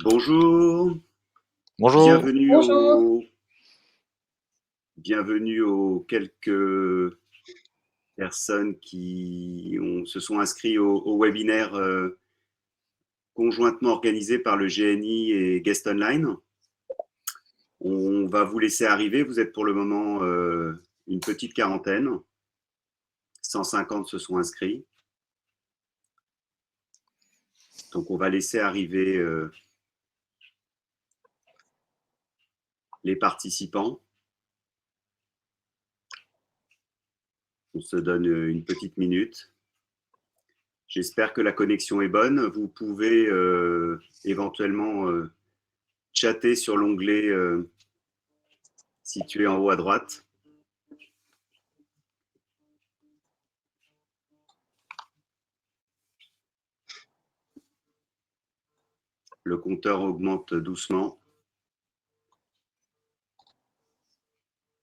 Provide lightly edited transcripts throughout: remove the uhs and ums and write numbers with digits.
Bonjour, Bonjour. bienvenue Bonjour. aux quelques personnes qui se sont inscrits au webinaire conjointement organisé par le GNI et Guest Online. On va vous laisser arriver, vous êtes pour le moment une petite quarantaine, 150 se sont inscrits. Donc on va laisser arriver les participants. On se donne une petite minute. J'espère que la connexion est bonne. Vous pouvez éventuellement chatter sur l'onglet situé en haut à droite. Le compteur augmente doucement.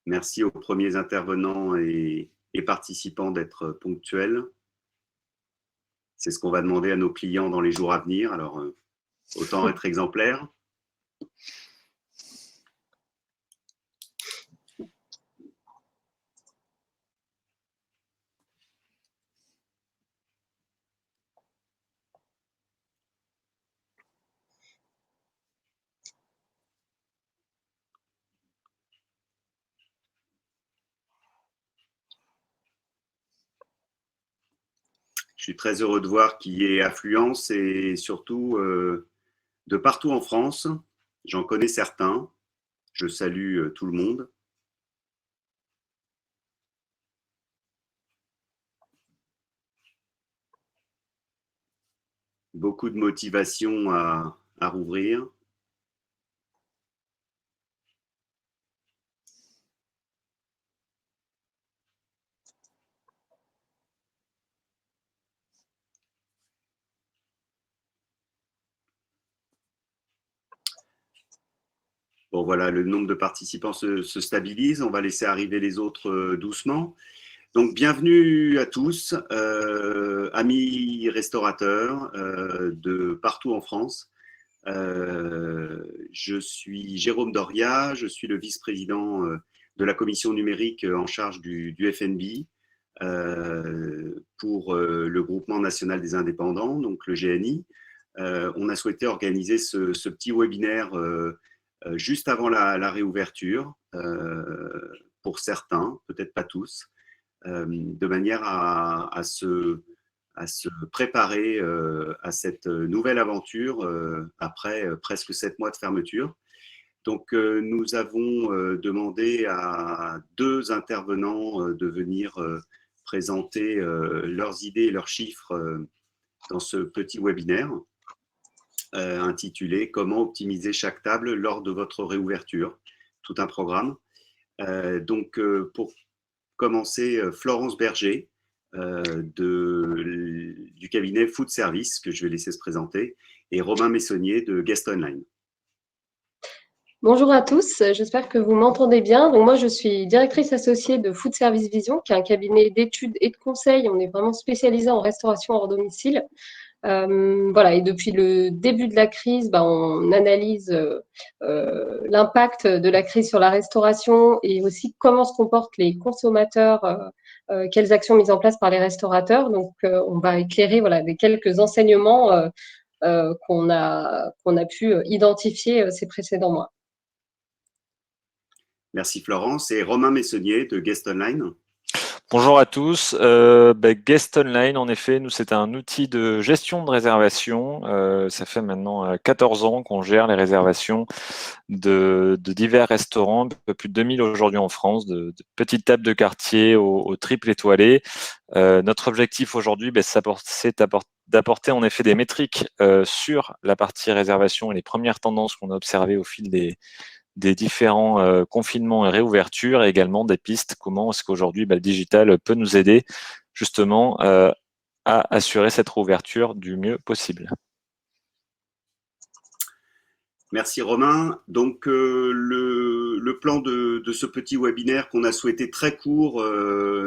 Merci aux premiers intervenants et participants d'être ponctuels. C'est ce qu'on va demander à nos clients dans les jours à venir. Alors, autant être exemplaire. Je suis très heureux de voir qu'il y ait affluence et surtout de partout en France. J'en connais certains. Je salue tout le monde. Beaucoup de motivation à rouvrir. Bon, voilà, le nombre de participants se stabilise. On va laisser arriver les autres doucement. Donc, bienvenue à tous, amis restaurateurs de partout en France. Je suis Jérôme Doria, je suis le vice-président de la commission numérique en charge du F&B pour le Groupement national des indépendants, donc le GNI. On a souhaité organiser ce petit webinaire juste avant la réouverture, pour certains, peut-être pas tous, de manière à se préparer à cette nouvelle aventure après presque 7 mois de fermeture. Donc, nous avons demandé à 2 intervenants de venir présenter leurs idées et leurs chiffres dans ce petit webinaire intitulé « Comment optimiser chaque table lors de votre réouverture ?» Tout un programme. Donc, pour commencer, Florence Berger du cabinet Food Service, que je vais laisser se présenter, et Romain Messonnier de Guest Online. Bonjour à tous, j'espère que vous m'entendez bien. Donc moi, je suis directrice associée de Food Service Vision, qui est un cabinet d'études et de conseils. On est vraiment spécialisé en restauration hors domicile. Voilà, et depuis le début de la crise, on analyse l'impact de la crise sur la restauration et aussi comment se comportent les consommateurs, quelles actions mises en place par les restaurateurs. Donc, on va éclairer voilà, des quelques enseignements qu'on a pu identifier ces précédents mois. Merci Florence. Et Romain Messonnier de Guest Online. Bonjour à tous. Guest Online, en effet, nous, c'est un outil de gestion de réservation. Ça fait maintenant 14 ans qu'on gère les réservations de divers restaurants, un peu plus de 2000 aujourd'hui en France, de petites tables de quartier au triple étoilé. Notre objectif aujourd'hui, c'est d'apporter en effet des métriques sur la partie réservation et les premières tendances qu'on a observées au fil des différents confinements et réouvertures, et également des pistes, comment est-ce qu'aujourd'hui le digital peut nous aider justement à assurer cette réouverture du mieux possible. Merci Romain. Donc le plan de ce petit webinaire qu'on a souhaité très court,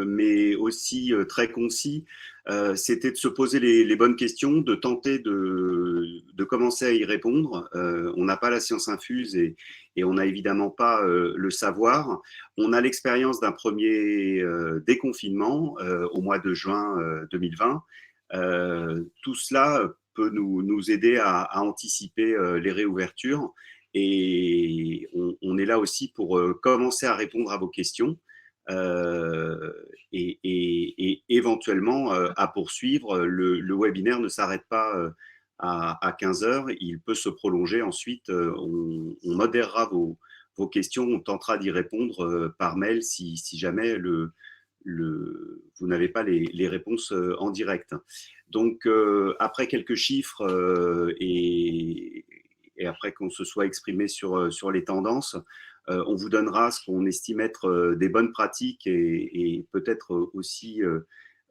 mais aussi très concis, c'était de se poser les bonnes questions, de tenter de commencer à y répondre. On n'a pas la science infuse et on n'a évidemment pas le savoir. On a l'expérience d'un premier déconfinement au mois de juin 2020. Tout cela peut nous aider à anticiper les réouvertures. Et on est là aussi pour commencer à répondre à vos questions et éventuellement à poursuivre. Le webinaire ne s'arrête pas à 15 heures. Il peut se prolonger ensuite. On modérera vos questions. On tentera d'y répondre par mail si jamais vous n'avez pas les réponses en direct. Donc, après quelques chiffres et après qu'on se soit exprimé sur les tendances, on vous donnera ce qu'on estime être des bonnes pratiques et peut-être aussi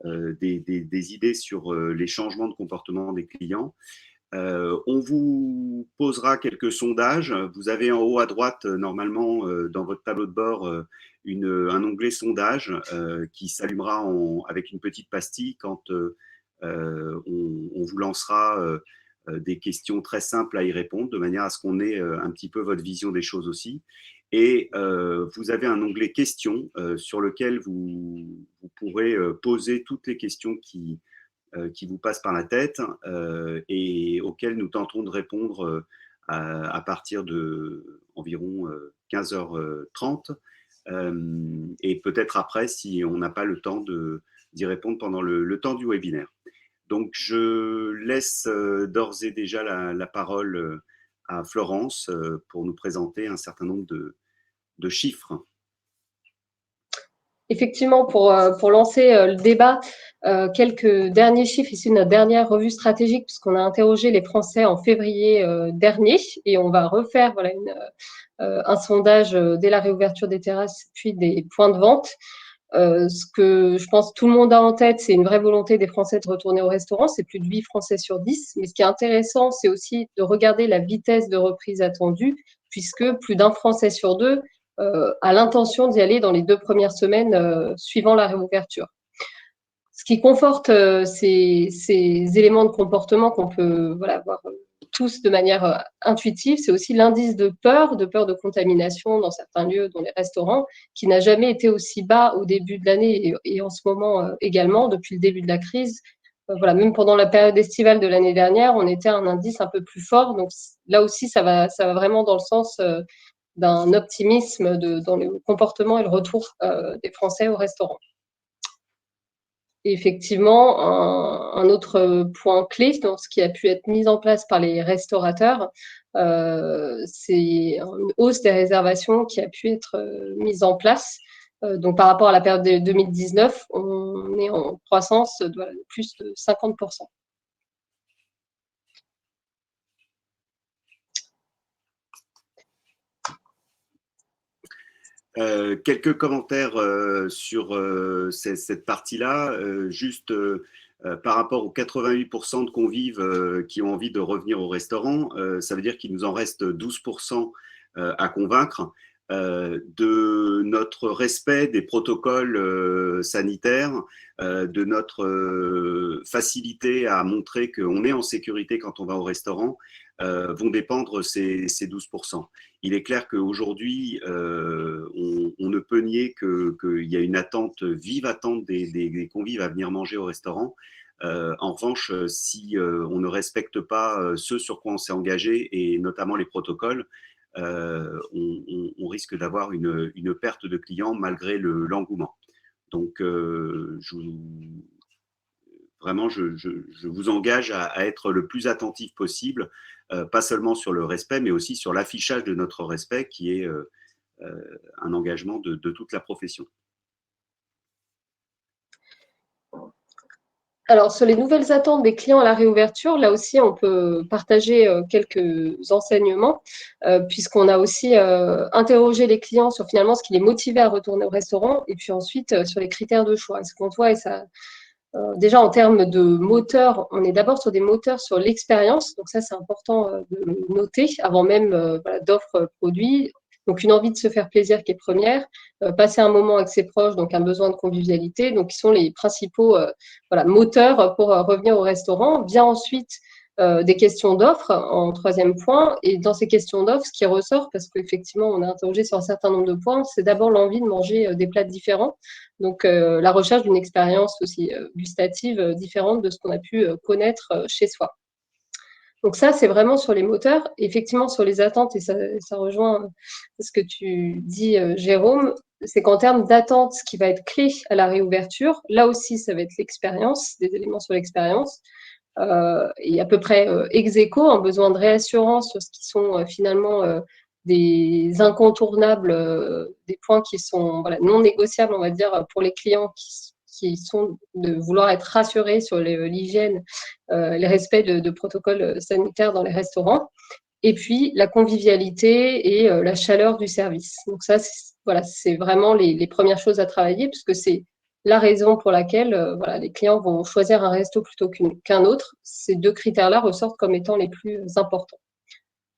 des idées sur les changements de comportement des clients. On vous posera quelques sondages. Vous avez en haut à droite, normalement, dans votre tableau de bord, un onglet sondage qui s'allumera avec une petite pastille quand on vous lancera des questions très simples à y répondre, de manière à ce qu'on ait un petit peu votre vision des choses aussi. Et vous avez un onglet questions sur lequel vous pourrez poser toutes les questions qui vous passent par la tête et auxquelles nous tenterons de répondre à partir de environ 15h30 et peut-être après si on n'a pas le temps d'y répondre pendant le temps du webinaire. Donc, je laisse d'ores et déjà la parole à Florence pour nous présenter un certain nombre de chiffres. Effectivement, pour lancer le débat, quelques derniers chiffres issus de notre dernière revue stratégique, puisqu'on a interrogé les Français en février dernier, et on va refaire un sondage dès la réouverture des terrasses, puis des points de vente. Ce que je pense tout le monde a en tête, c'est une vraie volonté des Français de retourner au restaurant. C'est plus de 8 Français sur 10. Mais ce qui est intéressant, c'est aussi de regarder la vitesse de reprise attendue, puisque plus d'un Français sur deux a l'intention d'y aller dans les 2 premières semaines suivant la réouverture. Ce qui conforte ces éléments de comportement qu'on peut voir tous de manière intuitive, c'est aussi l'indice de peur de contamination dans certains lieux, dont les restaurants, qui n'a jamais été aussi bas au début de l'année et en ce moment également, depuis le début de la crise. Même pendant la période estivale de l'année dernière, on était à un indice un peu plus fort. Donc là aussi, ça va vraiment dans le sens d'un optimisme dans le comportement et le retour des Français au restaurant. Et effectivement, un autre point clé dans ce qui a pu être mis en place par les restaurateurs, c'est une hausse des réservations qui a pu être mise en place. Donc, par rapport à la période de 2019, on est en croissance de plus de 50%. Quelques commentaires sur cette partie-là, juste par rapport aux 88% de convives qui ont envie de revenir au restaurant, ça veut dire qu'il nous en reste 12% à convaincre de notre respect des protocoles sanitaires, de notre facilité à montrer qu'on est en sécurité quand on va au restaurant, vont dépendre ces 12%. Il est clair qu'aujourd'hui, on ne peut nier qu'il y a une vive attente des convives à venir manger au restaurant. En revanche, si on ne respecte pas ce sur quoi on s'est engagé, et notamment les protocoles, on risque d'avoir une perte de clients malgré l'engouement. Donc, vraiment, je vous engage à être le plus attentif possible, pas seulement sur le respect, mais aussi sur l'affichage de notre respect, qui est un engagement de toute la profession. Alors, sur les nouvelles attentes des clients à la réouverture, là aussi, on peut partager quelques enseignements, puisqu'on a aussi interrogé les clients sur finalement ce qui les motivait à retourner au restaurant, et puis ensuite sur les critères de choix. Et ce qu'on voit, et ça déjà, en termes de moteurs, on est d'abord sur des moteurs sur l'expérience. Donc ça, c'est important de noter avant même voilà, d'offres produits. Donc une envie de se faire plaisir qui est première, passer un moment avec ses proches, donc un besoin de convivialité, donc qui sont les principaux voilà, moteurs pour revenir au restaurant. Vient ensuite des questions d'offres en troisième point. Et dans ces questions d'offres, ce qui ressort, parce qu'effectivement, on a interrogé sur un certain nombre de points, c'est d'abord l'envie de manger des plats différents. Donc, la recherche d'une expérience aussi gustative différente de ce qu'on a pu connaître chez soi. Donc ça, c'est vraiment sur les moteurs. Effectivement, sur les attentes, et ça rejoint ce que tu dis, Jérôme, c'est qu'en termes d'attente, ce qui va être clé à la réouverture, là aussi, ça va être l'expérience, des éléments sur l'expérience. Et à peu près ex aequo, un besoin de réassurance sur ce qui sont finalement des incontournables, des points qui sont voilà, non négociables, on va dire, pour les clients qui sont de vouloir être rassurés sur l'hygiène, les respects de protocoles sanitaires dans les restaurants. Et puis la convivialité et la chaleur du service. Donc ça, voilà, c'est vraiment les premières choses à travailler, puisque c'est la raison pour laquelle voilà, les clients vont choisir un resto plutôt qu'un autre. Ces deux critères-là ressortent comme étant les plus importants.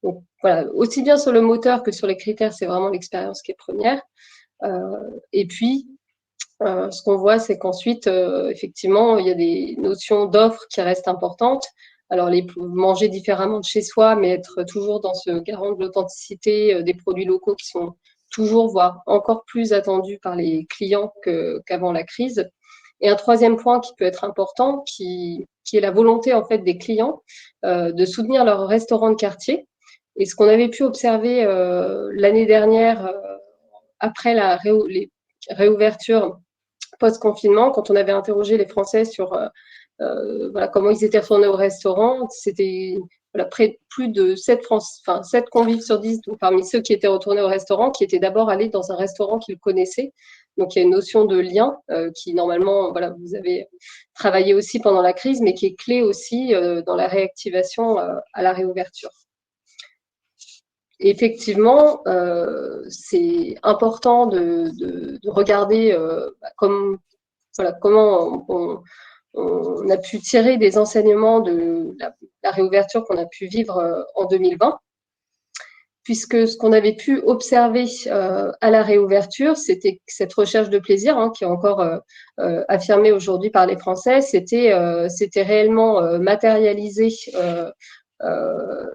Donc voilà, aussi bien sur le moteur que sur les critères, c'est vraiment l'expérience qui est première. Et puis, ce qu'on voit, c'est qu'ensuite, effectivement, il y a des notions d'offres qui restent importantes. Alors, manger différemment de chez soi, mais être toujours dans ce garant de l'authenticité des produits locaux qui sont toujours, voire encore plus attendus par les clients qu'avant la crise. Et un troisième point qui peut être important, qui est la volonté en fait des clients de soutenir leur restaurant de quartier. Et ce qu'on avait pu observer l'année dernière, après les réouvertures post-confinement, quand on avait interrogé les Français sur voilà, comment ils étaient retournés au restaurant, c'était voilà, plus de 7 convives sur 10 donc parmi ceux qui étaient retournés au restaurant, qui étaient d'abord allés dans un restaurant qu'ils connaissaient. Donc il y a une notion de lien qui normalement, voilà, vous avez travaillé aussi pendant la crise, mais qui est clé aussi dans la réactivation à la réouverture. Et effectivement, c'est important de regarder voilà, comment on a pu tirer des enseignements de la réouverture qu'on a pu vivre en 2020, puisque ce qu'on avait pu observer à la réouverture, c'était cette recherche de plaisir, hein, qui est encore affirmée aujourd'hui par les Français, c'était réellement matérialisé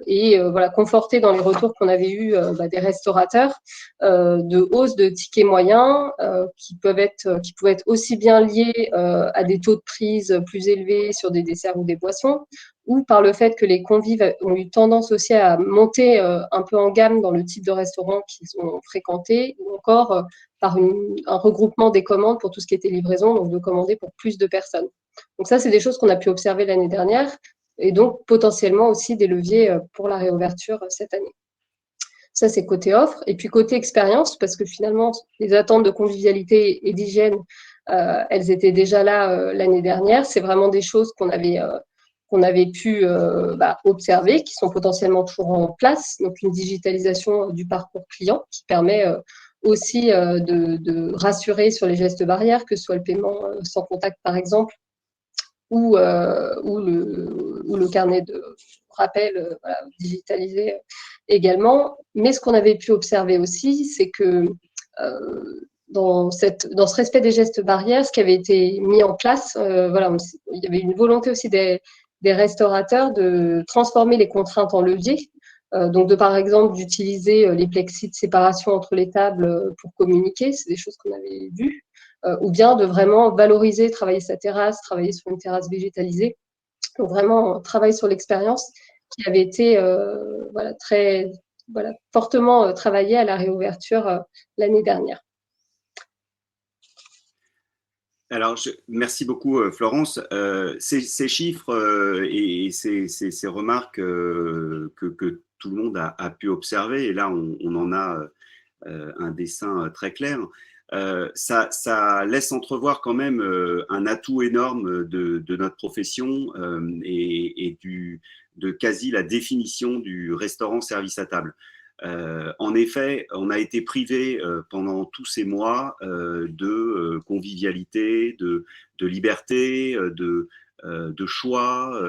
et voilà, conforté dans les retours qu'on avait eus des restaurateurs de hausse de tickets moyens qui pouvaient être aussi bien liés à des taux de prise plus élevés sur des desserts ou des boissons, ou par le fait que les convives ont eu tendance aussi à monter un peu en gamme dans le type de restaurant qu'ils ont fréquenté, ou encore par un regroupement des commandes pour tout ce qui était livraison, donc de commander pour plus de personnes. Donc ça, c'est des choses qu'on a pu observer l'année dernière, et donc potentiellement aussi des leviers pour la réouverture cette année. Ça, c'est côté offre. Et puis côté expérience, parce que finalement, les attentes de convivialité et d'hygiène, elles étaient déjà là l'année dernière. C'est vraiment des choses qu'on avait pu observer, qui sont potentiellement toujours en place. Donc une digitalisation du parcours client qui permet aussi de rassurer sur les gestes barrières, que ce soit le paiement sans contact par exemple, ou le carnet de rappel voilà, digitalisé également. Mais ce qu'on avait pu observer aussi, c'est que dans ce respect des gestes barrières, ce qui avait été mis en place, voilà, il y avait une volonté aussi des restaurateurs de transformer les contraintes en levier. Donc, par exemple, d'utiliser les plexis de séparation entre les tables pour communiquer, c'est des choses qu'on avait vues. Ou bien de vraiment valoriser, travailler sa terrasse, travailler sur une terrasse végétalisée. Donc vraiment, travail sur l'expérience qui avait été voilà, fortement travaillé à la réouverture l'année dernière. Alors, merci beaucoup, Florence. Ces chiffres et ces remarques que tout le monde a pu observer, et là, on en a un dessin très clair, ça laisse entrevoir quand même un atout énorme de notre profession et de quasi la définition du restaurant service à table. En effet, on a été privé pendant tous ces mois de convivialité, de liberté, de choix.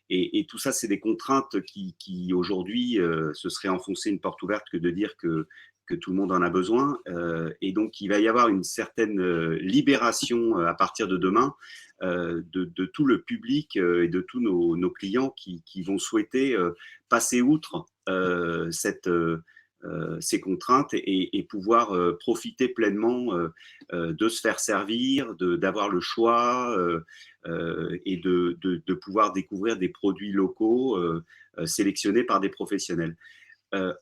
Et tout ça, c'est des contraintes qui aujourd'hui, ce serait enfoncer une porte ouverte que de dire que tout le monde en a besoin. Et donc, il va y avoir une certaine libération à partir de demain de tout le public et de tous nos clients qui vont souhaiter passer outre ces contraintes et pouvoir profiter pleinement de se faire servir, d'avoir le choix et de pouvoir découvrir des produits locaux sélectionnés par des professionnels.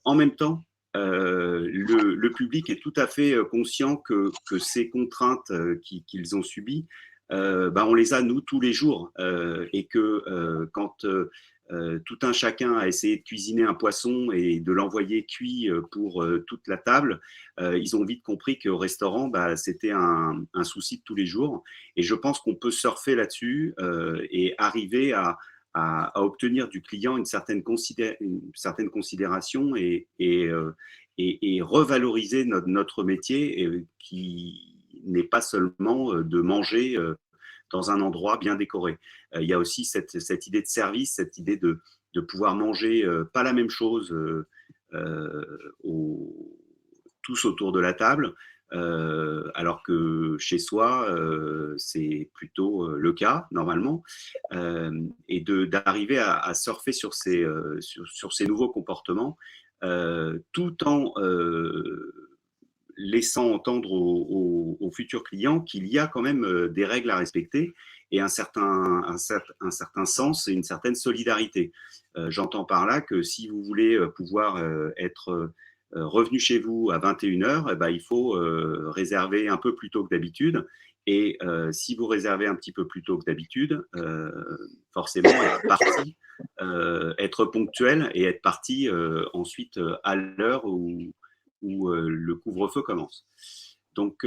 En même temps, le public est tout à fait conscient que ces contraintes qu'ils ont subies, on les a, nous, tous les jours. Et que quand tout un chacun a essayé de cuisiner un poisson et de l'envoyer cuit pour toute la table, ils ont vite compris qu'au restaurant, c'était un souci de tous les jours. Et je pense qu'on peut surfer là-dessus et arriver à obtenir du client une certaine considération et revaloriser notre métier qui n'est pas seulement de manger dans un endroit bien décoré. Il y a aussi cette idée de service, cette idée de pouvoir manger pas la même chose tous autour de la table, alors que chez soi, c'est plutôt le cas normalement, et d'arriver à surfer sur ces nouveaux comportements, tout en laissant entendre aux futurs clients qu'il y a quand même des règles à respecter et un certain sens et une certaine solidarité. J'entends par là que si vous voulez pouvoir être revenu chez vous à 21h, il faut réserver un peu plus tôt que d'habitude. Et si vous réservez un petit peu plus tôt que d'habitude, forcément être ponctuel et être parti ensuite à l'heure où le couvre-feu commence. Donc,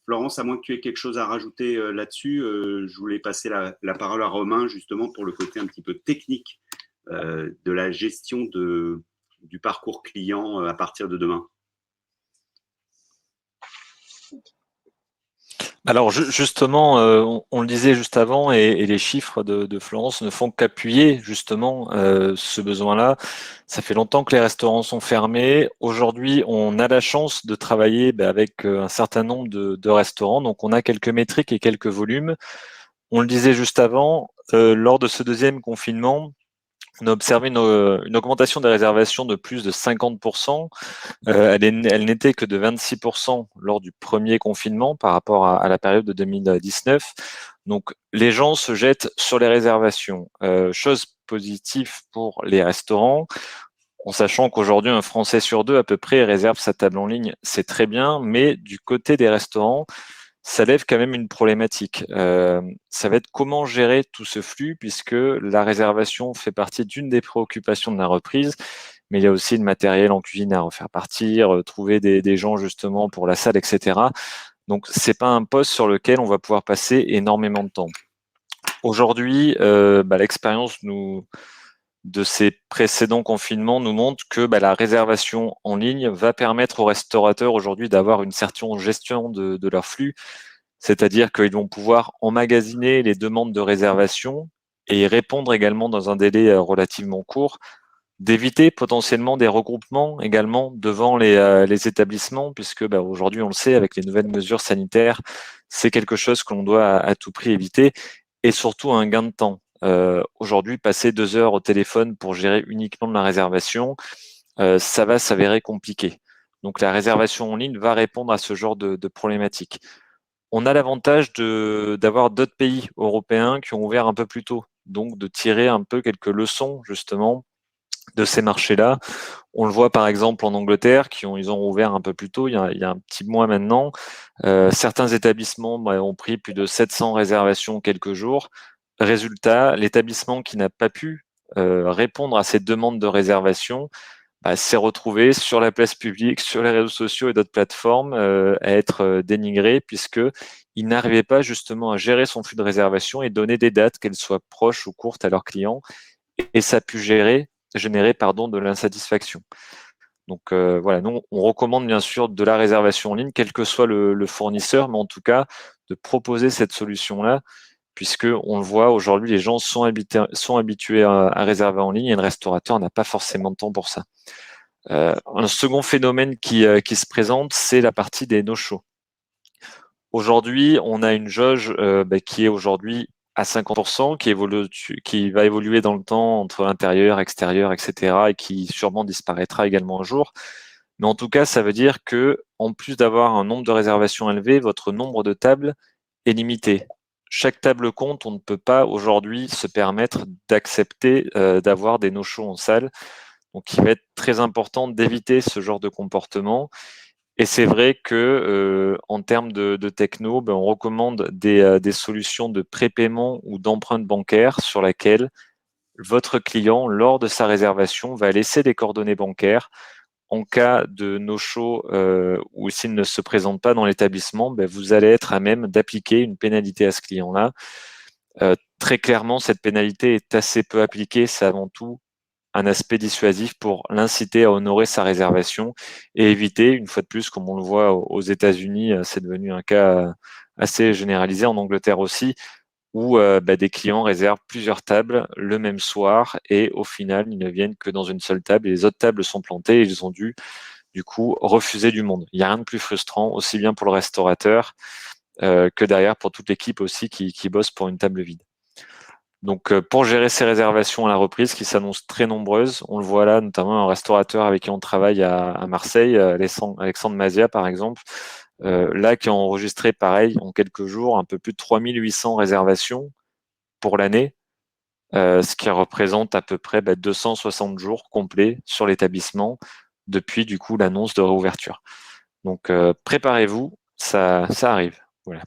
Florence, à moins que tu aies quelque chose à rajouter là-dessus, je voulais passer la parole à Romain justement pour le côté un petit peu technique de la gestion du parcours client à partir de demain. Alors justement, on le disait juste avant, et les chiffres de Florence ne font qu'appuyer justement ce besoin-là. Ça fait longtemps que les restaurants sont fermés. Aujourd'hui, on a la chance de travailler avec un certain nombre de restaurants, donc on a quelques métriques et quelques volumes. On le disait juste avant, lors de ce deuxième confinement, on a observé une augmentation des réservations de plus de 50%. Elle n'était que de 26% lors du premier confinement par rapport à la période de 2019. Donc, les gens se jettent sur les réservations. Chose positive pour les restaurants, en sachant qu'aujourd'hui, un Français sur deux à peu près réserve sa table en ligne, c'est très bien, mais du côté des restaurants, ça lève quand même une problématique. Ça va être comment gérer tout ce flux, puisque la réservation fait partie d'une des préoccupations de la reprise, mais il y a aussi le matériel en cuisine à refaire partir, trouver des gens justement pour la salle, etc. Donc, c'est pas un poste sur lequel on va pouvoir passer énormément de temps. Aujourd'hui, l'expérience de ces précédents confinements nous montre que la réservation en ligne va permettre aux restaurateurs aujourd'hui d'avoir une certaine gestion de leur flux, c'est-à-dire qu'ils vont pouvoir emmagasiner les demandes de réservation et y répondre également dans un délai relativement court, d'éviter potentiellement des regroupements également devant les établissements, puisque aujourd'hui, on le sait, avec les nouvelles mesures sanitaires, c'est quelque chose que l'on doit à tout prix éviter, et surtout un gain de temps. Aujourd'hui, passer 2 heures au téléphone pour gérer uniquement de la réservation, ça va s'avérer compliqué. Donc la réservation en ligne va répondre à ce genre de problématiques. On a l'avantage d'avoir d'autres pays européens qui ont ouvert un peu plus tôt, donc de tirer un peu quelques leçons justement de ces marchés-là. On le voit par exemple en Angleterre, ils ont ouvert un peu plus tôt, il y a un petit mois maintenant. Certains établissements ont pris plus de 700 réservations en quelques jours. Résultat, l'établissement qui n'a pas pu répondre à ces demandes de réservation s'est retrouvé sur la place publique, sur les réseaux sociaux et d'autres plateformes à être dénigré, puisqu'il n'arrivait pas justement à gérer son flux de réservation et donner des dates, qu'elles soient proches ou courtes à leurs clients. Et ça a pu gérer de l'insatisfaction. Donc voilà, nous on recommande bien sûr de la réservation en ligne, quel que soit le fournisseur, mais en tout cas de proposer cette solution-là, puisque on le voit aujourd'hui, les gens sont habitués à réserver en ligne et le restaurateur n'a pas forcément de temps pour ça. Un second phénomène qui se présente, c'est la partie des no-shows. Aujourd'hui, on a une jauge qui est aujourd'hui à 50%, qui va évoluer dans le temps entre intérieur, extérieur, etc., et qui sûrement disparaîtra également un jour. Mais en tout cas, ça veut dire que, en plus d'avoir un nombre de réservations élevé, votre nombre de tables est limité. Chaque table compte, on ne peut pas aujourd'hui se permettre d'accepter d'avoir des no-shows en salle. Donc, il va être très important d'éviter ce genre de comportement. Et c'est vrai que en termes de techno, on recommande des solutions de prépaiement ou d'empreinte bancaire sur laquelle votre client, lors de sa réservation, va laisser des coordonnées bancaires. En cas de no-show ou s'il ne se présente pas dans l'établissement, vous allez être à même d'appliquer une pénalité à ce client-là. Très clairement, cette pénalité est assez peu appliquée. C'est avant tout un aspect dissuasif pour l'inciter à honorer sa réservation et éviter, une fois de plus, comme on le voit aux États-Unis, c'est devenu un cas assez généralisé, en Angleterre aussi, où des clients réservent plusieurs tables le même soir et au final, ils ne viennent que dans une seule table et les autres tables sont plantées et ils ont dû, du coup, refuser du monde. Il n'y a rien de plus frustrant, aussi bien pour le restaurateur que derrière pour toute l'équipe aussi qui bosse pour une table vide. Donc, pour gérer ces réservations à la reprise qui s'annoncent très nombreuses, on le voit là, notamment un restaurateur avec qui on travaille à Marseille, Alexandre Mazia par exemple, là qui a enregistré pareil en quelques jours un peu plus de 3800 réservations pour l'année, ce qui représente à peu près 260 jours complets sur l'établissement depuis du coup l'annonce de réouverture. Donc, préparez-vous, ça arrive. Voilà.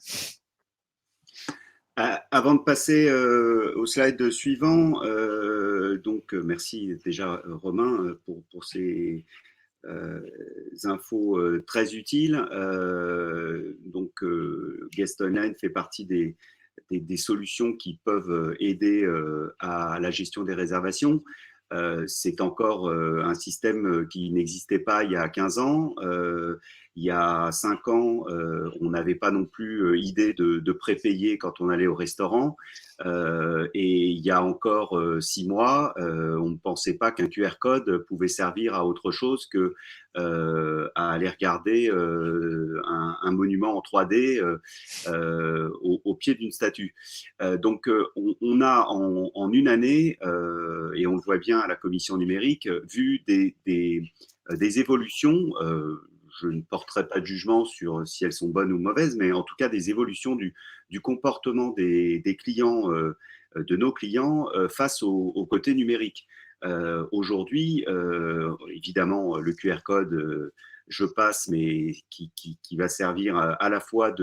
Avant de passer au slide suivant, merci déjà Romain pour ces infos très utiles. Guest Online fait partie des solutions qui peuvent aider à la gestion des réservations. C'est encore un système qui n'existait pas il y a 15 ans. Il y a 5 ans, on n'avait pas non plus idée de prépayer quand on allait au restaurant. Et il y a encore 6 mois, on ne pensait pas qu'un QR code pouvait servir à autre chose que à aller regarder un monument en 3D au pied d'une statue. On a en une année, et on le voit bien à la commission numérique, vu des évolutions. Je ne porterai pas de jugement sur si elles sont bonnes ou mauvaises, mais en tout cas des évolutions du comportement des clients, de nos clients face au côté numérique. Aujourd'hui, évidemment, le QR code, je passe, mais qui va servir à la fois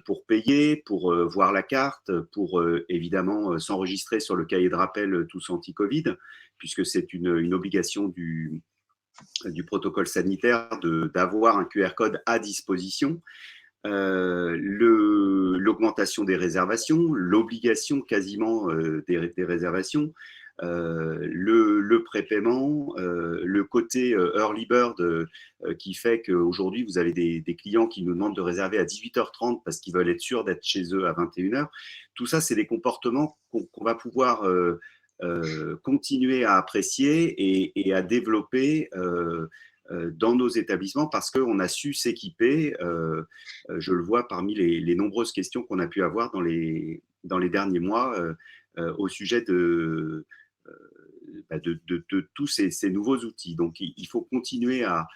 pour payer, pour voir la carte, pour évidemment s'enregistrer sur le cahier de rappel tous anti-Covid, puisque c'est une obligation du protocole sanitaire d'avoir un QR code à disposition. L'augmentation des réservations, l'obligation quasiment des réservations, le prépaiement, le côté early bird qui fait qu'aujourd'hui, vous avez des clients qui nous demandent de réserver à 18h30 parce qu'ils veulent être sûrs d'être chez eux à 21h. Tout ça, c'est des comportements qu'on va pouvoir continuer à apprécier et à développer dans nos établissements parce qu'on a su s'équiper. Je le vois parmi les nombreuses questions qu'on a pu avoir dans les derniers mois au sujet de tous ces nouveaux outils. Donc, il faut continuer à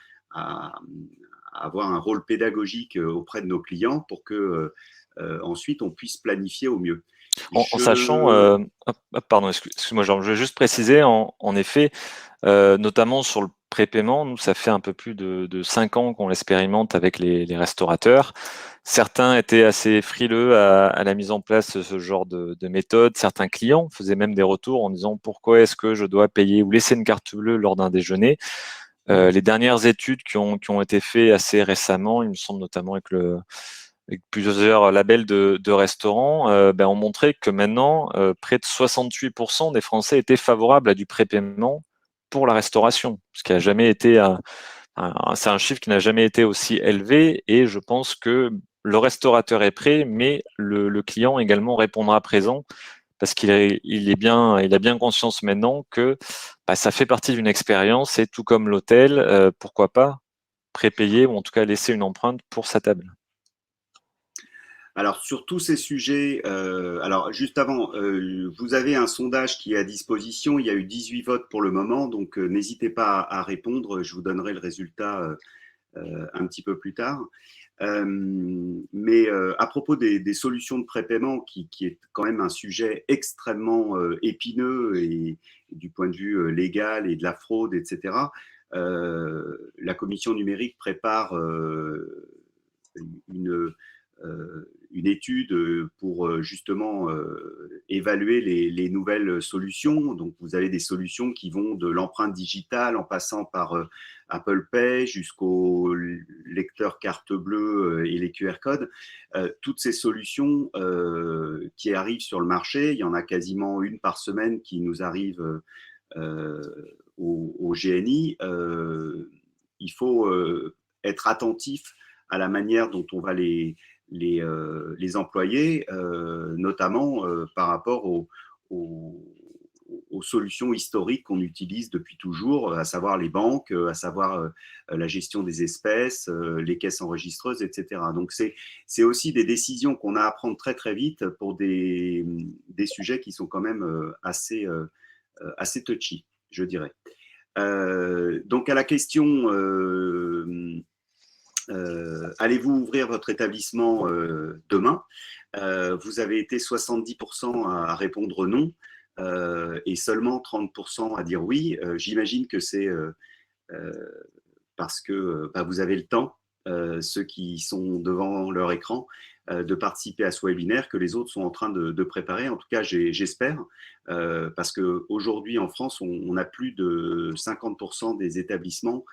avoir un rôle pédagogique auprès de nos clients pour que ensuite on puisse planifier au mieux. En sachant, pardon, excuse-moi, je vais juste préciser, en effet, notamment sur le prépaiement, nous, ça fait un peu plus de 5 ans qu'on l'expérimente avec les restaurateurs. Certains étaient assez frileux à la mise en place de ce genre de méthode. Certains clients faisaient même des retours en disant pourquoi est-ce que je dois payer ou laisser une carte bleue lors d'un déjeuner. Les dernières études qui ont été faites assez récemment, il me semble notamment avec plusieurs labels de restaurants, ont montré que maintenant, près de 68% des Français étaient favorables à du prépaiement pour la restauration, ce qui a jamais été c'est un chiffre qui n'a jamais été aussi élevé, et je pense que le restaurateur est prêt, mais le client également répondra présent, parce il a bien conscience maintenant que ça fait partie d'une expérience, et tout comme l'hôtel, pourquoi pas prépayer, ou en tout cas laisser une empreinte pour sa table. Alors, sur tous ces sujets, alors juste avant, vous avez un sondage qui est à disposition. Il y a eu 18 votes pour le moment, donc n'hésitez pas à répondre. Je vous donnerai le résultat un petit peu plus tard. Mais à propos des solutions de prépaiement, qui est quand même un sujet extrêmement épineux, et du point de vue légal et de la fraude, etc., la commission numérique prépare une, une étude pour justement évaluer les nouvelles solutions. Donc, vous avez des solutions qui vont de l'empreinte digitale en passant par Apple Pay jusqu'au lecteur carte bleue et les QR codes. Toutes ces solutions qui arrivent sur le marché, il y en a quasiment une par semaine qui nous arrive au GNI. Il faut être attentif à la manière dont on va les employer, notamment par rapport aux solutions historiques qu'on utilise depuis toujours, à savoir les banques, à savoir la gestion des espèces, les caisses enregistreuses, etc. Donc, c'est aussi des décisions qu'on a à prendre très, très vite pour des sujets qui sont quand même assez touchy, je dirais. Donc, à la question allez-vous ouvrir votre établissement demain? Vous avez été 70% à répondre non et seulement 30% à dire oui. J'imagine que c'est parce que vous avez le temps, ceux qui sont devant leur écran, de participer à ce webinaire que les autres sont en train de préparer. En tout cas, j'espère, parce qu'aujourd'hui en France, on a plus de 50% des établissements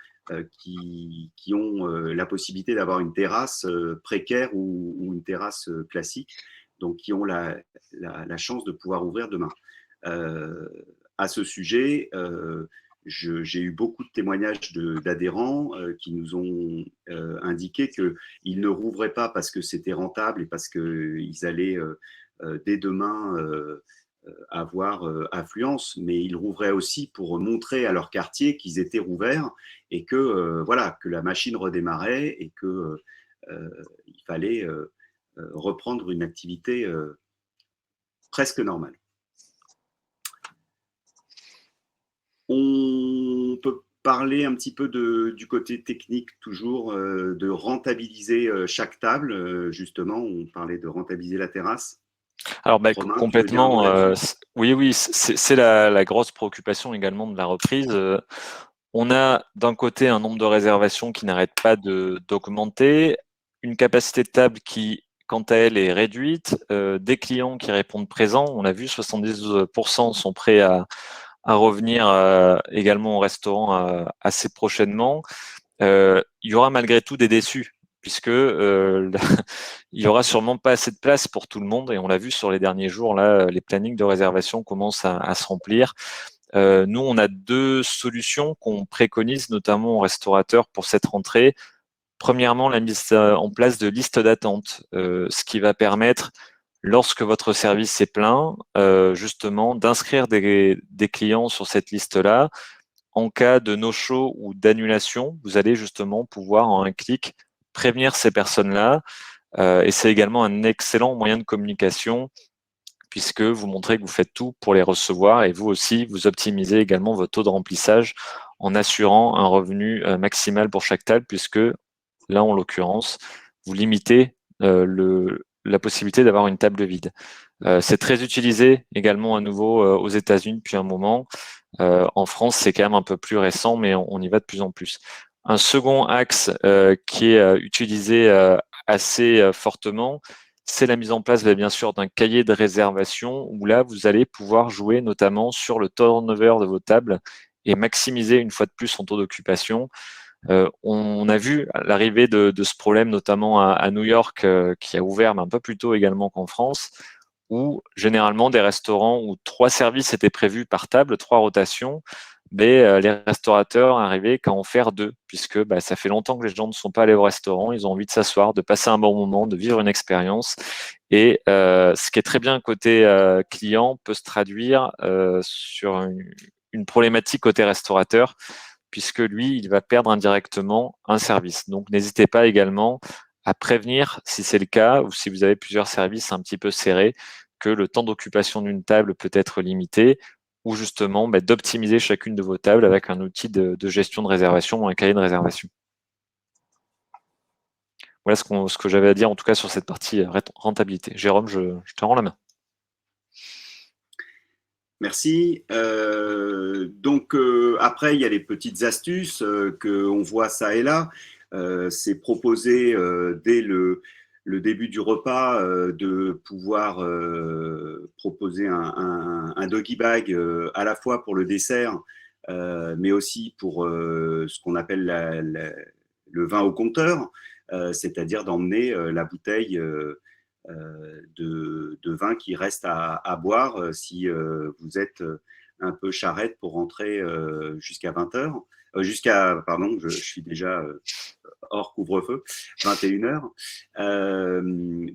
qui ont la possibilité d'avoir une terrasse précaire ou une terrasse classique, donc qui ont la chance de pouvoir ouvrir demain. À ce sujet, j'ai eu beaucoup de témoignages d'adhérents qui nous ont indiqué qu'ils ne rouvraient pas parce que c'était rentable et parce qu'ils allaient dès demain avoir affluence, mais ils rouvraient aussi pour montrer à leur quartier qu'ils étaient rouverts et que, voilà, que la machine redémarrait et qu'il fallait reprendre une activité presque normale. On peut parler un petit peu du côté technique, toujours, de rentabiliser chaque table. Justement, on parlait de rentabiliser la terrasse. Alors, Romain, complètement, oui, c'est la grosse préoccupation également de la reprise. On a d'un côté un nombre de réservations qui n'arrête pas d'augmenter, une capacité de table qui, quant à elle, est réduite, des clients qui répondent présents. On a vu 72% sont prêts à revenir également au restaurant assez prochainement. Il y aura malgré tout des déçus, puisque il y aura sûrement pas assez de place pour tout le monde, et on l'a vu sur les derniers jours, là, les plannings de réservation commencent à se remplir. Nous, on a deux solutions qu'on préconise notamment aux restaurateurs pour cette rentrée. Premièrement, la mise en place de listes d'attente, ce qui va permettre, lorsque votre service est plein, justement, d'inscrire des clients sur cette liste-là. En cas de no-show ou d'annulation, vous allez justement pouvoir, en un clic, prévenir ces personnes-là. Et c'est également un excellent moyen de communication, puisque vous montrez que vous faites tout pour les recevoir, et vous aussi, vous optimisez également votre taux de remplissage en assurant un revenu maximal pour chaque table, puisque là, en l'occurrence, vous limitez la possibilité d'avoir une table vide. C'est très utilisé également à nouveau aux États-Unis depuis un moment. En France, c'est quand même un peu plus récent, mais on y va de plus en plus. Un second axe qui est utilisé assez fortement, c'est la mise en place, bien sûr, d'un cahier de réservation où là, vous allez pouvoir jouer notamment sur le turnover de vos tables et maximiser une fois de plus son taux d'occupation. On a vu l'arrivée de ce problème notamment à New York, qui a ouvert mais un peu plus tôt également qu'en France, où généralement des restaurants où 3 services étaient prévus par table, 3 rotations, les restaurateurs arrivaient qu'à en faire 2, puisque ça fait longtemps que les gens ne sont pas allés au restaurant, ils ont envie de s'asseoir, de passer un bon moment, de vivre une expérience. Et ce qui est très bien côté client peut se traduire sur une problématique côté restaurateur, puisque lui, il va perdre indirectement un service. Donc, n'hésitez pas également à prévenir, si c'est le cas, ou si vous avez plusieurs services un petit peu serrés, que le temps d'occupation d'une table peut être limité, ou justement d'optimiser chacune de vos tables avec un outil de gestion de réservation ou un cahier de réservation. Voilà ce que j'avais à dire en tout cas sur cette partie rentabilité. Jérôme, je te rends la main. Merci. Donc, après, il y a les petites astuces qu'on voit ça et là. C'est proposer dès le début du repas de pouvoir proposer un doggy bag à la fois pour le dessert, mais aussi pour ce qu'on appelle le vin au compteur, c'est-à-dire d'emmener la bouteille de vin qui reste à boire si vous êtes un peu charrette pour rentrer jusqu'à 20h. Pardon, je suis déjà hors couvre-feu, 21h.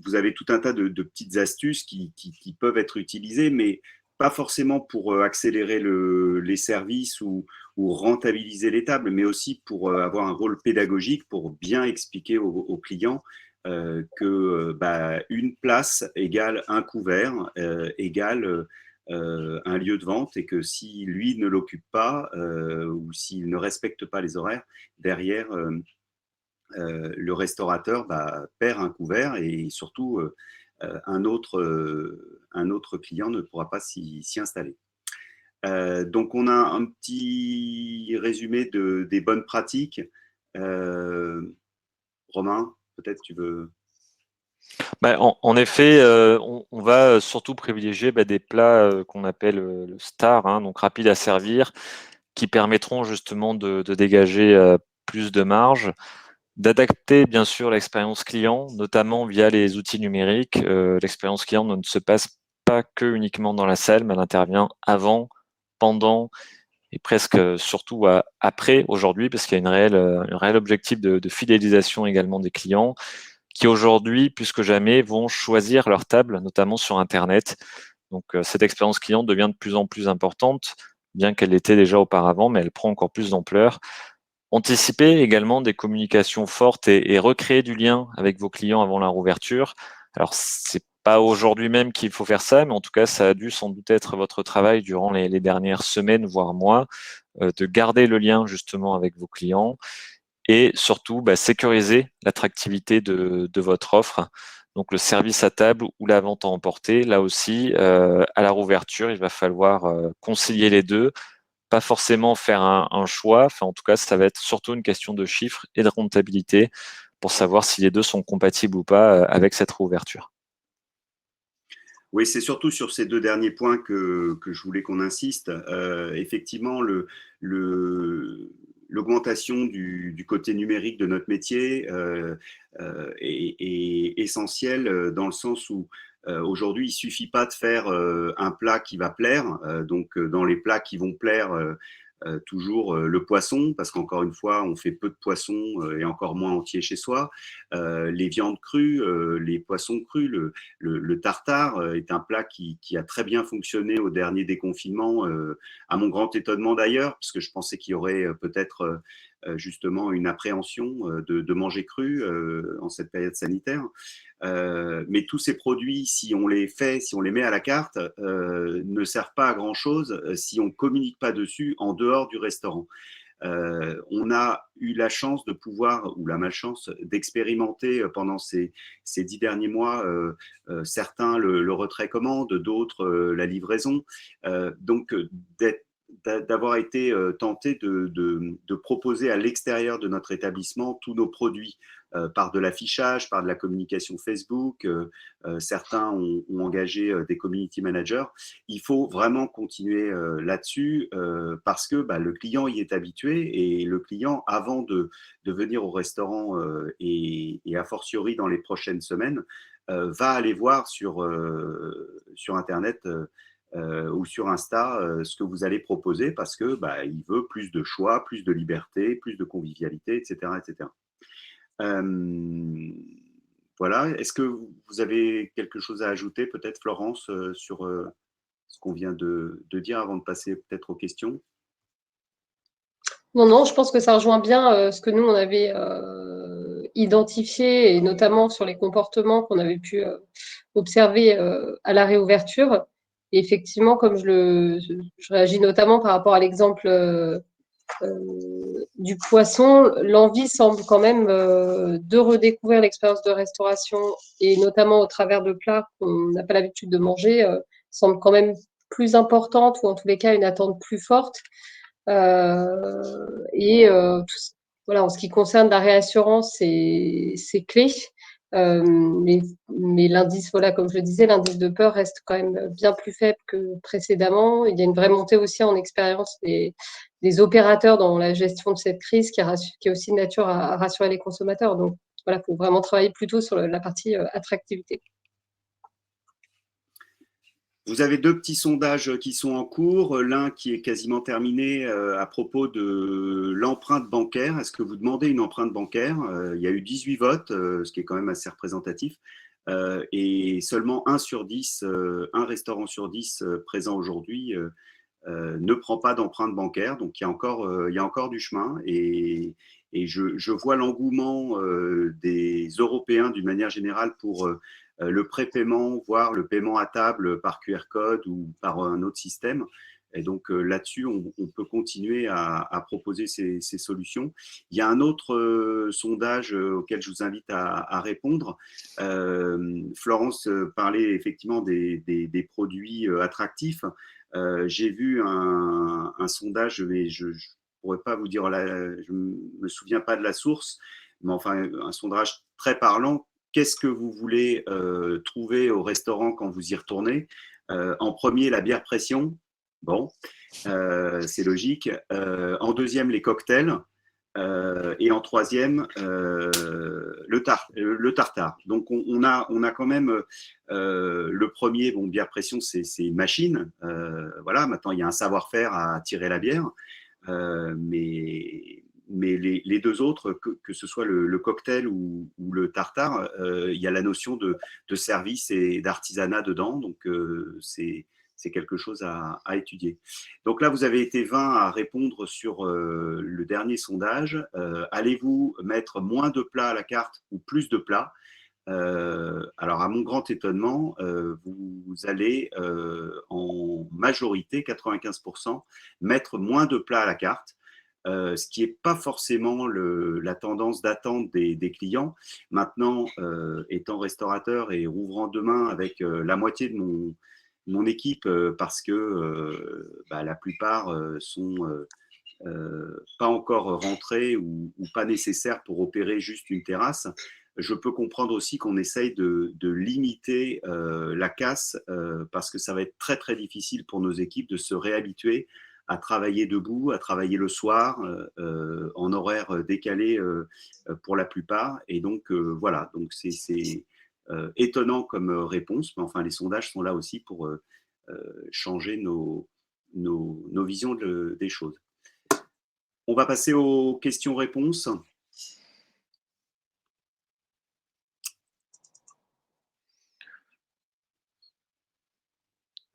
Vous avez tout un tas de petites astuces qui peuvent être utilisées, mais pas forcément pour accélérer les services ou rentabiliser les tables, mais aussi pour avoir un rôle pédagogique, pour bien expliquer aux clients que une place égale un couvert, égale un lieu de vente, et que si lui ne l'occupe pas ou s'il ne respecte pas les horaires, derrière, le restaurateur perd un couvert, et surtout un autre client ne pourra pas s'y installer. Donc, on a un petit résumé des bonnes pratiques. Romain, peut-être tu veux… En effet, on va surtout privilégier des plats qu'on appelle le star, hein, donc rapides à servir, qui permettront justement de dégager plus de marge, d'adapter bien sûr l'expérience client, notamment via les outils numériques. L'expérience client ne se passe pas que uniquement dans la salle, mais elle intervient avant, pendant et presque surtout après aujourd'hui, parce qu'il y a un réel objectif de fidélisation également des clients qui aujourd'hui, plus que jamais, vont choisir leur table, notamment sur Internet. Donc, cette expérience client devient de plus en plus importante, bien qu'elle l'était déjà auparavant, mais elle prend encore plus d'ampleur. Anticiper également des communications fortes et recréer du lien avec vos clients avant la rouverture. Alors, c'est pas aujourd'hui même qu'il faut faire ça, mais en tout cas, ça a dû sans doute être votre travail durant les dernières semaines, voire mois, de garder le lien justement avec vos clients et surtout sécuriser l'attractivité de votre offre. Donc, le service à table ou la vente à emporter, là aussi, à la rouverture, il va falloir concilier les deux, pas forcément faire un choix. Enfin, en tout cas, ça va être surtout une question de chiffres et de rentabilité pour savoir si les deux sont compatibles ou pas avec cette rouverture. Oui, c'est surtout sur ces deux derniers points que je voulais qu'on insiste. Effectivement, l'augmentation du côté numérique de notre métier est essentielle dans le sens où aujourd'hui, il ne suffit pas de faire un plat qui va plaire. Donc, dans les plats qui vont plaire, toujours le poisson, parce qu'encore une fois, on fait peu de poissons et encore moins entiers chez soi. Les viandes crues, les poissons crus, le tartare est un plat qui a très bien fonctionné au dernier déconfinement, à mon grand étonnement d'ailleurs, parce que je pensais qu'il y aurait peut-être justement une appréhension de manger cru en cette période sanitaire. Mais tous ces produits, si on les met à la carte, ne servent pas à grand-chose si on ne communique pas dessus en dehors du restaurant. On a eu la chance de pouvoir, ou la malchance, d'expérimenter pendant ces 10 derniers mois, certains le retrait commande, d'autres la livraison. Donc, d'avoir été tenté de proposer à l'extérieur de notre établissement tous nos produits par de l'affichage, par de la communication Facebook. Certains ont engagé des community managers. Il faut vraiment continuer là-dessus parce que le client y est habitué, et le client, avant de venir au restaurant et a fortiori dans les prochaines semaines, va aller voir sur Internet ou sur Insta ce que vous allez proposer parce que il veut plus de choix, plus de liberté, plus de convivialité, etc., etc. Voilà. Est-ce que vous avez quelque chose à ajouter, peut-être, Florence, sur ce qu'on vient de dire avant de passer peut-être aux questions? Non, non, je pense que ça rejoint bien ce que nous, on avait identifié, et notamment sur les comportements qu'on avait pu observer à la réouverture. Et effectivement, comme je réagis notamment par rapport à l'exemple du poisson, l'envie semble quand même de redécouvrir l'expérience de restauration, et notamment au travers de plats qu'on n'a pas l'habitude de manger, semble quand même plus importante, ou en tous les cas une attente plus forte. Et voilà, en ce qui concerne la réassurance, c'est clé. Mais l'indice, voilà, comme je le disais, l'indice de peur reste quand même bien plus faible que précédemment. Il y a une vraie montée aussi en expérience des opérateurs dans la gestion de cette crise qui est aussi de nature à rassurer les consommateurs. Donc voilà, il faut vraiment travailler plutôt sur la partie attractivité. Vous avez 2 petits sondages qui sont en cours, l'un qui est quasiment terminé à propos de l'empreinte bancaire. Est-ce que vous demandez une empreinte bancaire? Il y a eu 18 votes, ce qui est quand même assez représentatif, et seulement 1 sur 10, un restaurant sur 10 présent aujourd'hui ne prend pas d'empreinte bancaire. Donc il y a encore du chemin, et je vois l'engouement des Européens d'une manière générale pour le prépaiement, voire le paiement à table par QR code ou par un autre système. Et donc là-dessus, on peut continuer à proposer ces solutions. Il y a un autre sondage auquel je vous invite à répondre. Florence parlait effectivement des produits attractifs. J'ai vu un sondage, mais je ne pourrais pas vous dire, je ne me souviens pas de la source, mais enfin un sondage très parlant. Qu'est-ce que vous voulez trouver au restaurant quand vous y retournez? En premier, la bière pression. Bon, c'est logique. En deuxième, les cocktails. Et en troisième, le tartare. Donc on a quand même le premier, bon, bière pression, c'est une machine. Voilà, maintenant il y a un savoir-faire à tirer la bière. Mais les deux autres, que ce soit le cocktail ou le tartare, il y a la notion de service et d'artisanat dedans. Donc c'est quelque chose à étudier. Donc là, vous avez été 20 à répondre sur le dernier sondage. Allez-vous mettre moins de plats à la carte ou plus de plats? Alors, à mon grand étonnement, vous allez en majorité, 95%, mettre moins de plats à la carte. Ce qui n'est pas forcément la tendance d'attente des clients. Maintenant, étant restaurateur et rouvrant demain avec la moitié de mon équipe, parce que la plupart sont pas encore rentrés ou pas nécessaires pour opérer juste une terrasse, je peux comprendre aussi qu'on essaye de limiter la casse parce que ça va être très très difficile pour nos équipes de se réhabituer à travailler debout, à travailler le soir, en horaire décalé pour la plupart. Et donc voilà, donc c'est étonnant comme réponse, mais enfin les sondages sont là aussi pour changer nos visions des choses. On va passer aux questions-réponses.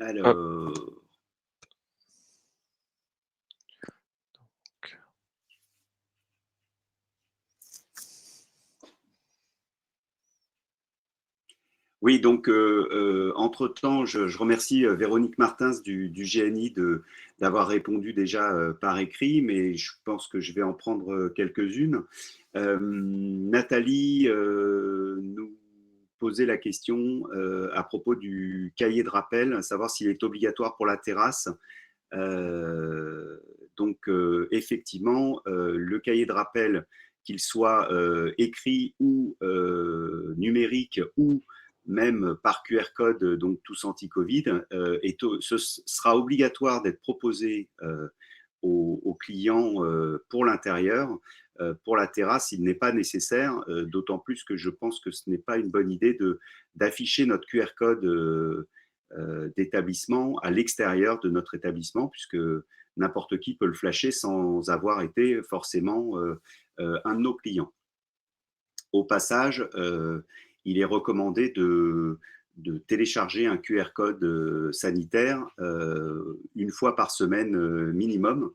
Alors, oui, donc entre-temps, je remercie Véronique Martins du GNI d'avoir répondu déjà par écrit, mais je pense que je vais en prendre quelques-unes. Nathalie nous posait la question à propos du cahier de rappel, à savoir s'il est obligatoire pour la terrasse. Donc effectivement, le cahier de rappel, qu'il soit écrit ou numérique ou même par QR code, donc tous anti-Covid, ce sera obligatoire d'être proposé aux clients pour l'intérieur. Pour la terrasse, il n'est pas nécessaire, d'autant plus que je pense que ce n'est pas une bonne idée d'afficher notre QR code d'établissement à l'extérieur de notre établissement, puisque n'importe qui peut le flasher sans avoir été forcément un de nos clients. Au passage, il est recommandé de télécharger un QR code sanitaire une fois par semaine minimum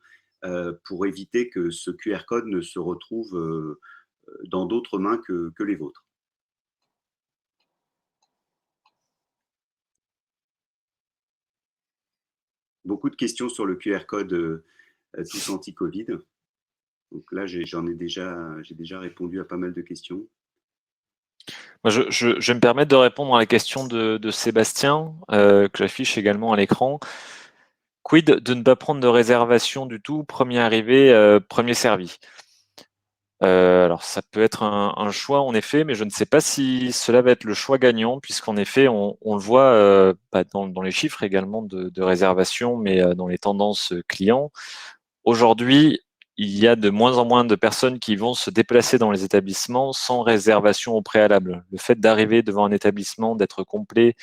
pour éviter que ce QR code ne se retrouve dans d'autres mains que les vôtres. Beaucoup de questions sur le QR code tous anti-Covid. Donc là, j'ai déjà répondu à pas mal de questions. Je vais me permettre de répondre à la question de Sébastien, que j'affiche également à l'écran. Quid de ne pas prendre de réservation du tout, premier arrivé, premier servi? Alors ça peut être un choix en effet, mais je ne sais pas si cela va être le choix gagnant, puisqu'en effet, on le voit dans les chiffres également de réservation, mais dans les tendances clients. Aujourd'hui, il y a de moins en moins de personnes qui vont se déplacer dans les établissements sans réservation au préalable. Le fait d'arriver devant un établissement, d'être complet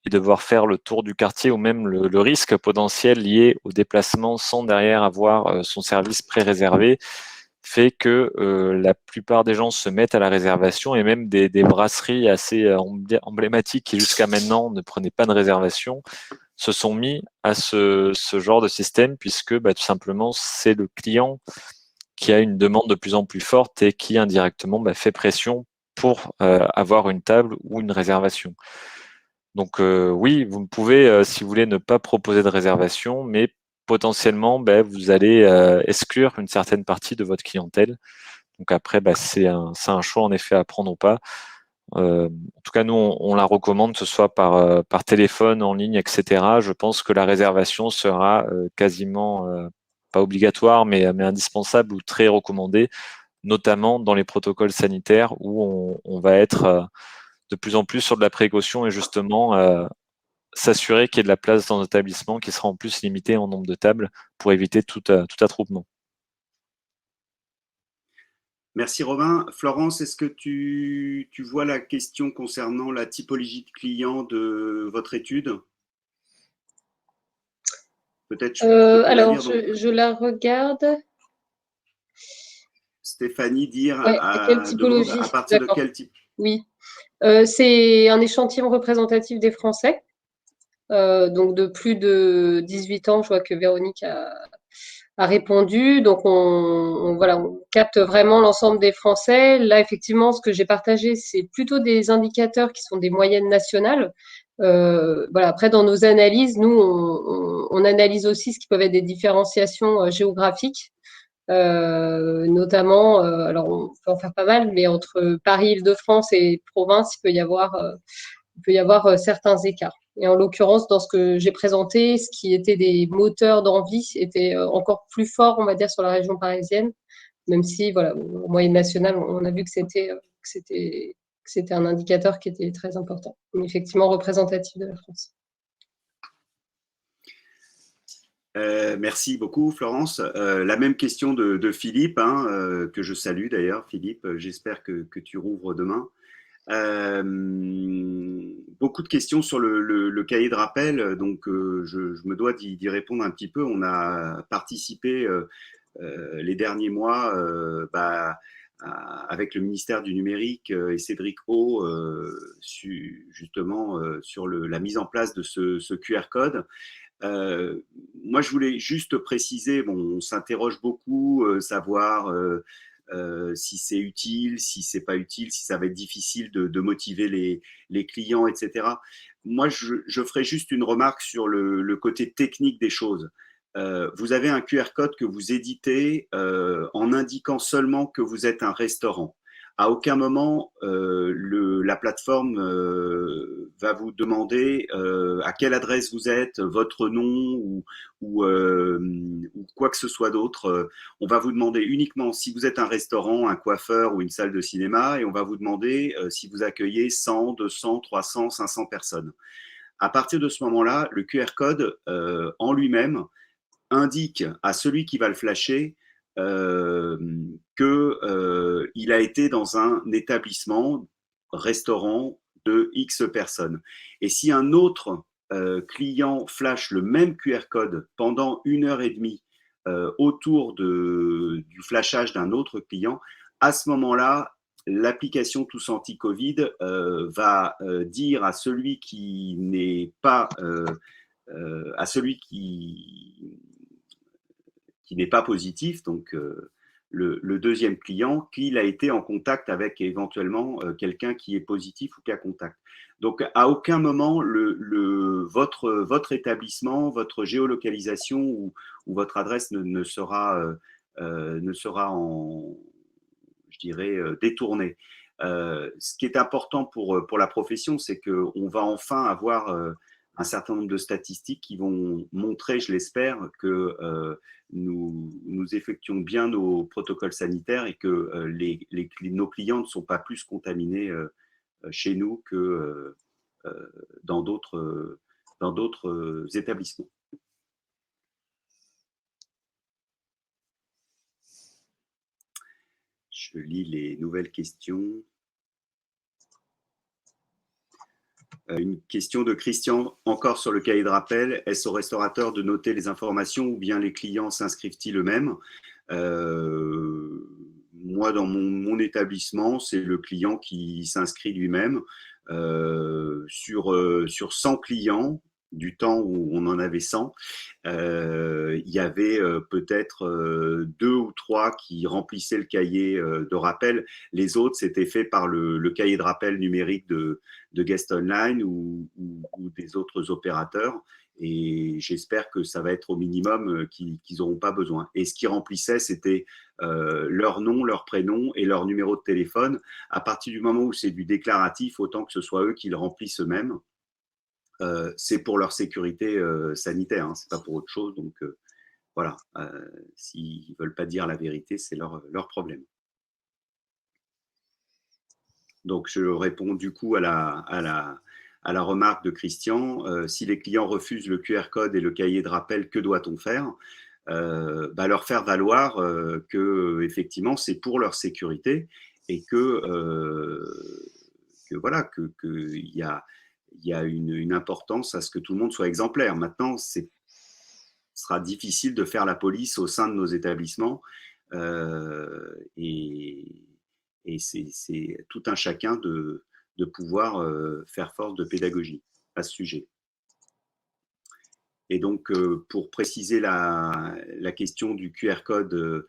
et devoir faire le tour du quartier, ou même le risque potentiel lié au déplacement sans derrière avoir son service pré-réservé, fait que la plupart des gens se mettent à la réservation, et même des brasseries assez emblématiques qui jusqu'à maintenant ne prenaient pas de réservation se sont mis à ce genre de système, puisque tout simplement c'est le client qui a une demande de plus en plus forte et qui indirectement fait pression pour avoir une table ou une réservation. Donc oui, vous pouvez, si vous voulez, ne pas proposer de réservation, mais potentiellement, vous allez exclure une certaine partie de votre clientèle. Donc après, c'est un choix en effet à prendre ou pas. En tout cas, nous, on la recommande, que ce soit par téléphone, en ligne, etc. Je pense que la réservation sera quasiment pas obligatoire, mais indispensable ou très recommandée, notamment dans les protocoles sanitaires où on va être de plus en plus sur de la précaution et justement s'assurer qu'il y ait de la place dans notre établissement qui sera en plus limitée en nombre de tables pour éviter tout attroupement. Merci Robin. Florence, est-ce que tu vois la question concernant la typologie de clients de votre étude? Peut-être je peux la Alors, lire. Donc, je la regarde. Stéphanie Ouais, quelle demande à typologie? partir de D'accord. quel type? Oui. C'est un échantillon représentatif des Français, donc de plus de 18 ans. Je vois que Véronique a répondu. Donc, voilà, on capte vraiment l'ensemble des Français. Là, effectivement, ce que j'ai partagé, c'est plutôt des indicateurs qui sont des moyennes nationales. Voilà. Après, dans nos analyses, nous, on analyse aussi ce qui peuvent être des différenciations géographiques. Notamment, alors on peut en faire pas mal, mais entre Paris, Île-de-France et province, il peut y avoir certains écarts. Et en l'occurrence, dans ce que j'ai présenté, ce qui était des moteurs d'envie était encore plus fort, on va dire, sur la région parisienne, même si, voilà, en moyenne nationale, on a vu que c'était un indicateur qui était très important, mais effectivement représentatif de la France. Merci beaucoup, Florence. La même question de Philippe, que je salue d'ailleurs. Philippe, j'espère que tu rouvres demain. Beaucoup de questions sur le cahier de rappel, donc je me dois d'y répondre un petit peu. On a participé les derniers mois avec le ministère du Numérique et Cédric O, justement sur la mise en place de ce QR code. Moi, je voulais juste préciser, bon, on s'interroge beaucoup, savoir si c'est utile, si c'est pas utile, si ça va être difficile de motiver les clients, etc. Moi, je ferai juste une remarque sur le côté technique des choses. Vous avez un QR code que vous éditez en indiquant seulement que vous êtes un restaurant. À aucun moment, la plateforme va vous demander à quelle adresse vous êtes, votre nom ou quoi que ce soit d'autre. On va vous demander uniquement si vous êtes un restaurant, un coiffeur ou une salle de cinéma, et on va vous demander si vous accueillez 100, 200, 300, 500 personnes. À partir de ce moment-là, le QR code en lui-même indique à celui qui va le flasher qu'il a été dans un établissement, restaurant de X personnes. Et si un autre client flash le même QR code pendant 1 heure et demie autour du flashage d'un autre client, à ce moment-là, l'application Tous Anti-Covid va dire à celui qui n'est pas à celui qui n'est pas positif, donc le deuxième client, qu'il a été en contact avec éventuellement quelqu'un qui est positif ou qui a contact. Donc, à aucun moment, votre établissement, votre géolocalisation ou votre adresse ne sera je dirais, détournée. Ce qui est important pour la profession, c'est qu'on va enfin avoir un certain nombre de statistiques qui vont montrer, je l'espère, que nous effectuons bien nos protocoles sanitaires et que nos clients ne sont pas plus contaminés chez nous que dans d'autres établissements. Je lis les nouvelles questions. Une question de Christian, encore sur le cahier de rappel. Est-ce au restaurateur de noter les informations ou bien les clients s'inscrivent-ils eux-mêmes? Moi, dans mon établissement, c'est le client qui s'inscrit lui-même. Sur 100 clients, du temps où on en avait 100, il y avait peut-être 2 ou 3 qui remplissaient le cahier de rappel. Les autres, c'était fait par le cahier de rappel numérique de Guest Online ou des autres opérateurs. Et j'espère que ça va être au minimum qu'ils n'auront pas besoin. Et ce qu'ils remplissaient, c'était leur nom, leur prénom et leur numéro de téléphone. À partir du moment où c'est du déclaratif, autant que ce soit eux qui le remplissent eux-mêmes. C'est pour leur sécurité sanitaire, hein, c'est pas pour autre chose. Donc voilà, s'ils veulent pas dire la vérité, c'est leur problème. Donc je réponds du coup à la remarque de Christian. Si les clients refusent le QR code et le cahier de rappel, que doit-on faire? Leur faire valoir que effectivement c'est pour leur sécurité et que voilà qu'il y a une importance à ce que tout le monde soit exemplaire. Maintenant, ce sera difficile de faire la police au sein de nos établissements et c'est tout un chacun de pouvoir faire force de pédagogie à ce sujet. Et donc, pour préciser la question du QR code,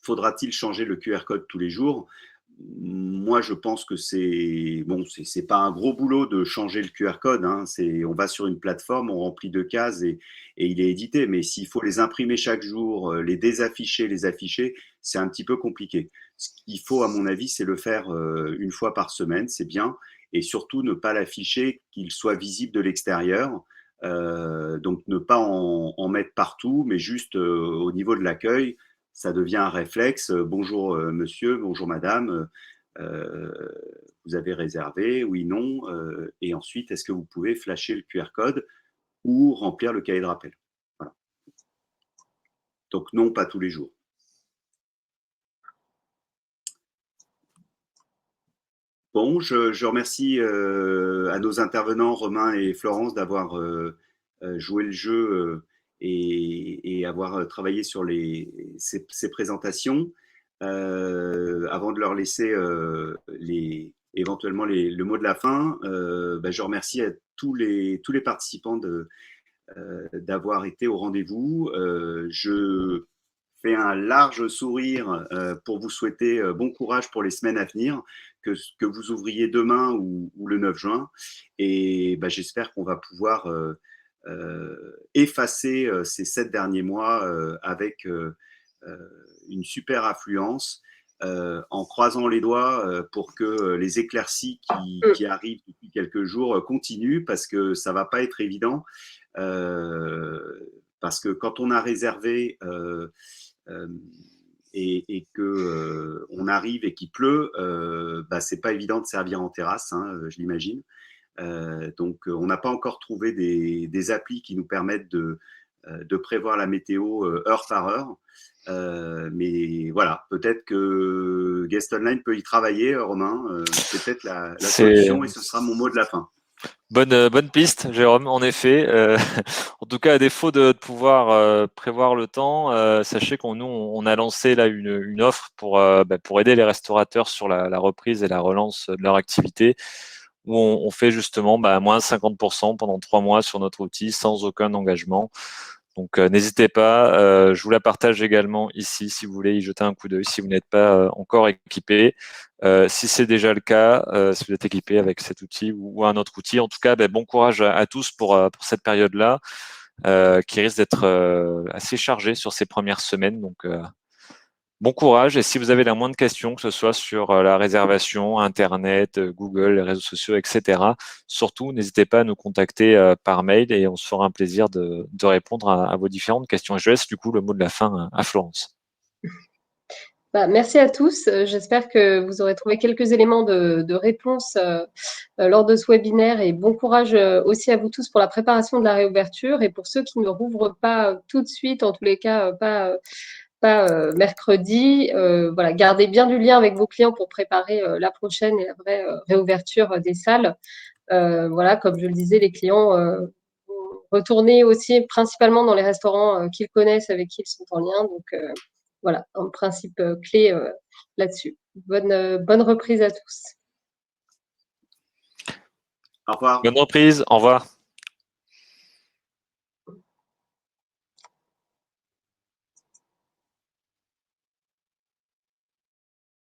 faudra-t-il changer le QR code tous les jours? Moi, je pense que c'est pas un gros boulot de changer le QR code. Hein. On va sur une plateforme, on remplit 2 cases et il est édité. Mais s'il faut les imprimer chaque jour, les désafficher, les afficher, c'est un petit peu compliqué. Ce qu'il faut, à mon avis, c'est le faire 1 fois par semaine, c'est bien. Et surtout, ne pas l'afficher, qu'il soit visible de l'extérieur. Donc, ne pas en mettre partout, mais juste au niveau de l'accueil. Ça devient un réflexe. Bonjour monsieur, bonjour madame, vous avez réservé, oui, non. Et ensuite, est-ce que vous pouvez flasher le QR code ou remplir le cahier de rappel? Voilà. Donc non, pas tous les jours. Bon, je remercie à nos intervenants, Romain et Florence, d'avoir joué le jeu et avoir travaillé sur ces présentations. Avant de leur laisser éventuellement le mot de la fin, je remercie à tous les participants d'avoir été au rendez-vous. Je fais un large sourire pour vous souhaiter bon courage pour les semaines à venir, que vous ouvriez demain ou le 9 juin. Et j'espère qu'on va pouvoir effacer ces 7 derniers mois avec une super affluence, en croisant les doigts pour que les éclaircies qui arrivent depuis quelques jours continuent, parce que ça ne va pas être évident. Parce que quand on a réservé et que on arrive et qu'il pleut, c'est pas évident de servir en terrasse, hein, je l'imagine. Donc on n'a pas encore trouvé des applis qui nous permettent de prévoir la météo heure par heure. Mais voilà, peut-être que Guest Online peut y travailler, Romain. Peut-être la solution, et ce sera mon mot de la fin. Bonne piste, Jérôme, en effet. En tout cas, à défaut de pouvoir prévoir le temps, sachez qu'on on a lancé là une offre pour aider les restaurateurs sur la reprise et la relance de leur activité, où on fait justement moins 50% pendant 3 mois sur notre outil sans aucun engagement. Donc n'hésitez pas, je vous la partage également ici si vous voulez y jeter un coup d'œil si vous n'êtes pas encore équipé. Si c'est déjà le cas, si vous êtes équipé avec cet outil ou un autre outil, en tout cas, bon courage à tous pour cette période-là, qui risque d'être assez chargée sur ces premières semaines. Donc, bon courage. Et si vous avez la moindre question, que ce soit sur la réservation, Internet, Google, les réseaux sociaux, etc., surtout, n'hésitez pas à nous contacter par mail et on se fera un plaisir de répondre à vos différentes questions. Et je laisse du coup le mot de la fin à Florence. Merci à tous. J'espère que vous aurez trouvé quelques éléments de réponse lors de ce webinaire et bon courage aussi à vous tous pour la préparation de la réouverture et pour ceux qui ne rouvrent pas tout de suite, en tous les cas pas mercredi. Voilà, gardez bien du lien avec vos clients pour préparer la prochaine et la vraie réouverture des salles. Voilà, comme je le disais, les clients retourner aussi principalement dans les restaurants qu'ils connaissent, avec qui ils sont en lien. Donc, voilà, un principe clé là-dessus. Bonne reprise à tous. Au revoir. Bonne reprise, au revoir.